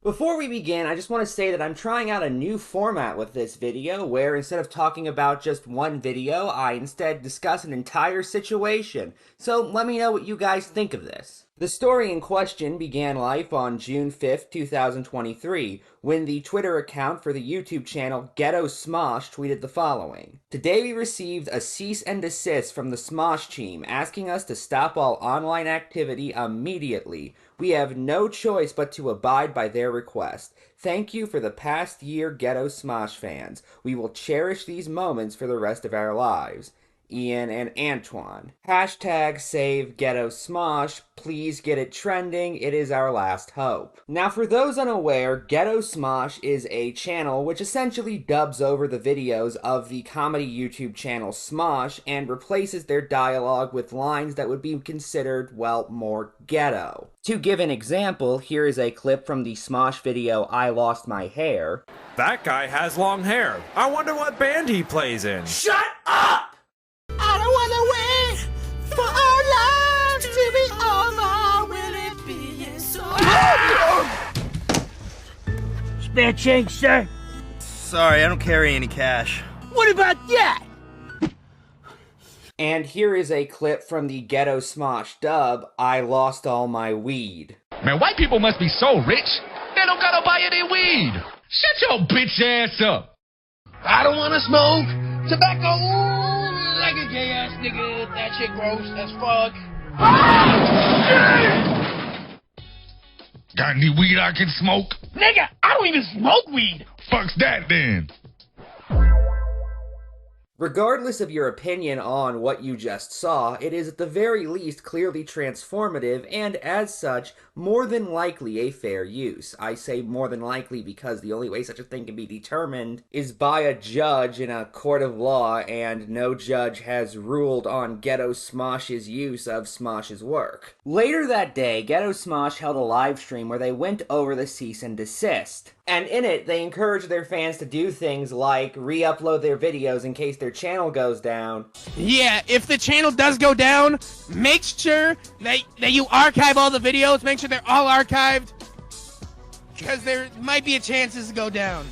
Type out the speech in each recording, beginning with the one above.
Before we begin, I just want to say that I'm trying out a new format with this video, where instead of talking about just one video, I instead discuss an entire situation. So let me know what you guys think of this. The story in question began life on June 5th, 2023, when the Twitter account for the YouTube channel Ghetto Smosh tweeted the following. Today we received a cease and desist from the Smosh team asking us to stop all online activity immediately. We have no choice but to abide by their request. Thank you for the past year, Ghetto Smosh fans. We will cherish these moments for the rest of our lives. Ian and Antoine. Hashtag save Ghetto Smosh. Please get it trending. It is our last hope. Now, for those unaware, Ghetto Smosh is a channel which essentially dubs over the videos of the comedy YouTube channel Smosh and replaces their dialogue with lines that would be considered, well, more ghetto. To give an example, here is a clip from the Smosh video I Lost My Hair. That guy has long hair. I wonder what band he plays in. Shut up! I don't wanna wait for our lives to be over. Will it be so? Spare change, sir? Sorry, I don't carry any cash. What about that? And here is a clip from the Ghetto Smosh dub, I Lost All My Weed. Man, white people must be so rich, they don't gotta buy any weed. Shut your bitch ass up. I don't wanna smoke tobacco like a gay ass nigga. That shit gross as fuck. Got any weed I can smoke? Nigga, I don't even smoke weed. Fuck's that then. Regardless of your opinion on what you just saw, it is at the very least clearly transformative and, as such, more than likely a fair use. I say more than likely because the only way such a thing can be determined is by a judge in a court of law, and no judge has ruled on Ghetto Smosh's use of Smosh's work. Later that day, Ghetto Smosh held a live stream where they went over the cease and desist. And in it, they encouraged their fans to do things like re-upload their videos in case their channel goes down. Yeah, if the channel does go down, make sure that you archive all the videos. Make sure they're all archived, because there might be a chance this go down.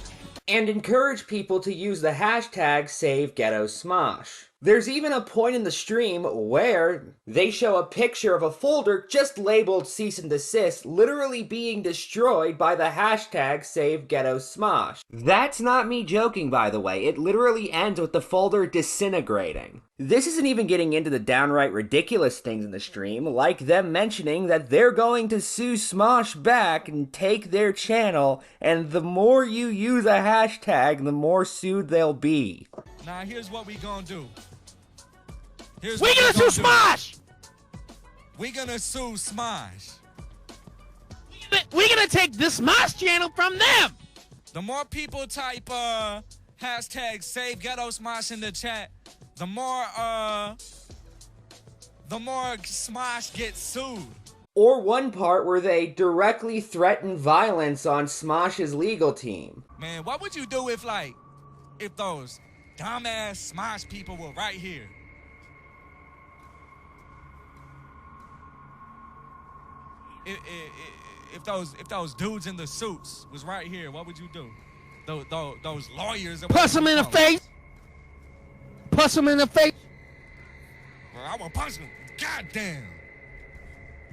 And encourage people to use the hashtag #SaveGhettoSmosh. There's even a point in the stream where they show a picture of a folder just labeled cease and desist literally being destroyed by the hashtag #SaveGhettoSmosh. That's not me joking, by the way. It literally ends with the folder disintegrating. This isn't even getting into the downright ridiculous things in the stream, like them mentioning that they're going to sue Smosh back and take their channel, and the more you use a hashtag, the more sued they'll be. Now here's what we gonna do. We're gonna sue Smosh! We gonna sue Smosh. We're gonna take the Smosh channel from them! The more people type hashtag save Ghetto Smosh in the chat, the more Smosh gets sued. Or one part where they directly threaten violence on Smosh's legal team. Man, what would you do if those dumbass Smosh people were right here? If those dudes in the suits was right here, what would you do? Those lawyers. Punch them in the face! Punch them in the face! Well, I will punch them. Goddamn.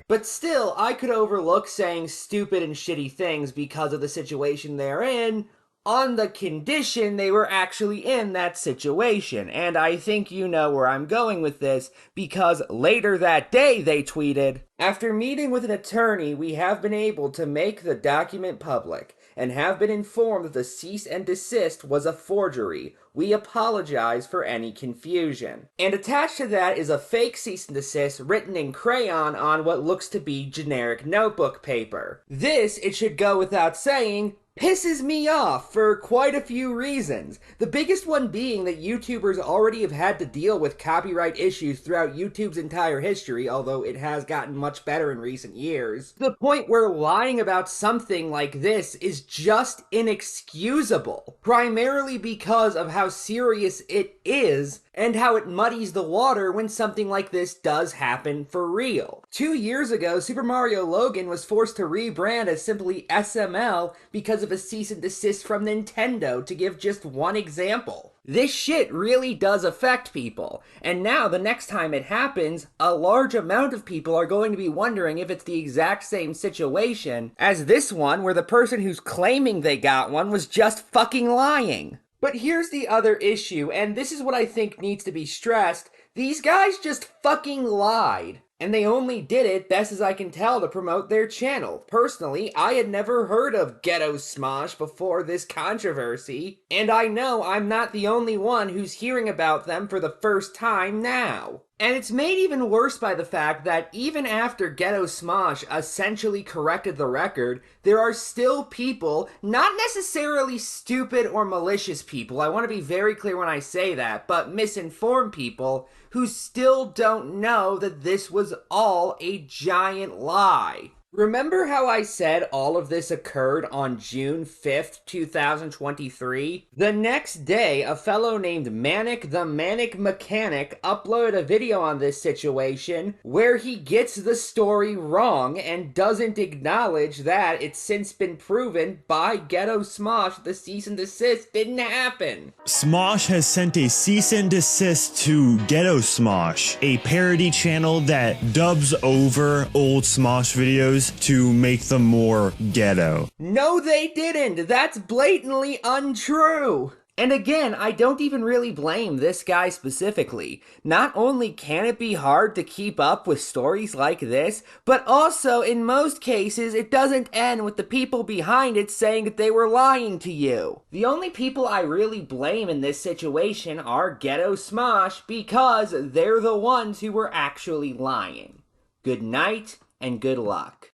But still, I could overlook saying stupid and shitty things because of the situation they're in, on the condition they were actually in that situation. And I think you know where I'm going with this, because later that day they tweeted, "After meeting with an attorney, we have been able to make the document public, and have been informed that the cease and desist was a forgery. We apologize for any confusion." And attached to that is a fake cease and desist written in crayon on what looks to be generic notebook paper. This, it should go without saying, pisses me off for quite a few reasons. The biggest one being that YouTubers already have had to deal with copyright issues throughout YouTube's entire history, although it has gotten much better in recent years. To the point where lying about something like this is just inexcusable, primarily because of how serious it is and how it muddies the water when something like this does happen for real. 2 years ago, Super Mario Logan was forced to rebrand as simply SML because of a cease and desist from Nintendo, to give just one example. This shit really does affect people, and now the next time it happens, a large amount of people are going to be wondering if it's the exact same situation as this one, where the person who's claiming they got one was just fucking lying. But here's the other issue, and this is what I think needs to be stressed. These guys just fucking lied. And they only did it, best as I can tell, to promote their channel. Personally, I had never heard of Ghetto Smosh before this controversy, and I know I'm not the only one who's hearing about them for the first time now. And it's made even worse by the fact that even after Ghetto Smosh essentially corrected the record, there are still people, not necessarily stupid or malicious people, I want to be very clear when I say that, but misinformed people, who still don't know that this was all a giant lie. Remember how I said all of this occurred on June 5th, 2023? The next day, a fellow named Manic the Manic Mechanic uploaded a video on this situation where he gets the story wrong and doesn't acknowledge that it's since been proven by Ghetto Smosh the cease and desist didn't happen. Smosh has sent a cease and desist to Ghetto Smosh, a parody channel that dubs over old Smosh videos to make them more ghetto. No, they didn't! That's blatantly untrue! And again, I don't even really blame this guy specifically. Not only can it be hard to keep up with stories like this, but also, in most cases, it doesn't end with the people behind it saying that they were lying to you. The only people I really blame in this situation are Ghetto Smosh, because they're the ones who were actually lying. Good night, and good luck.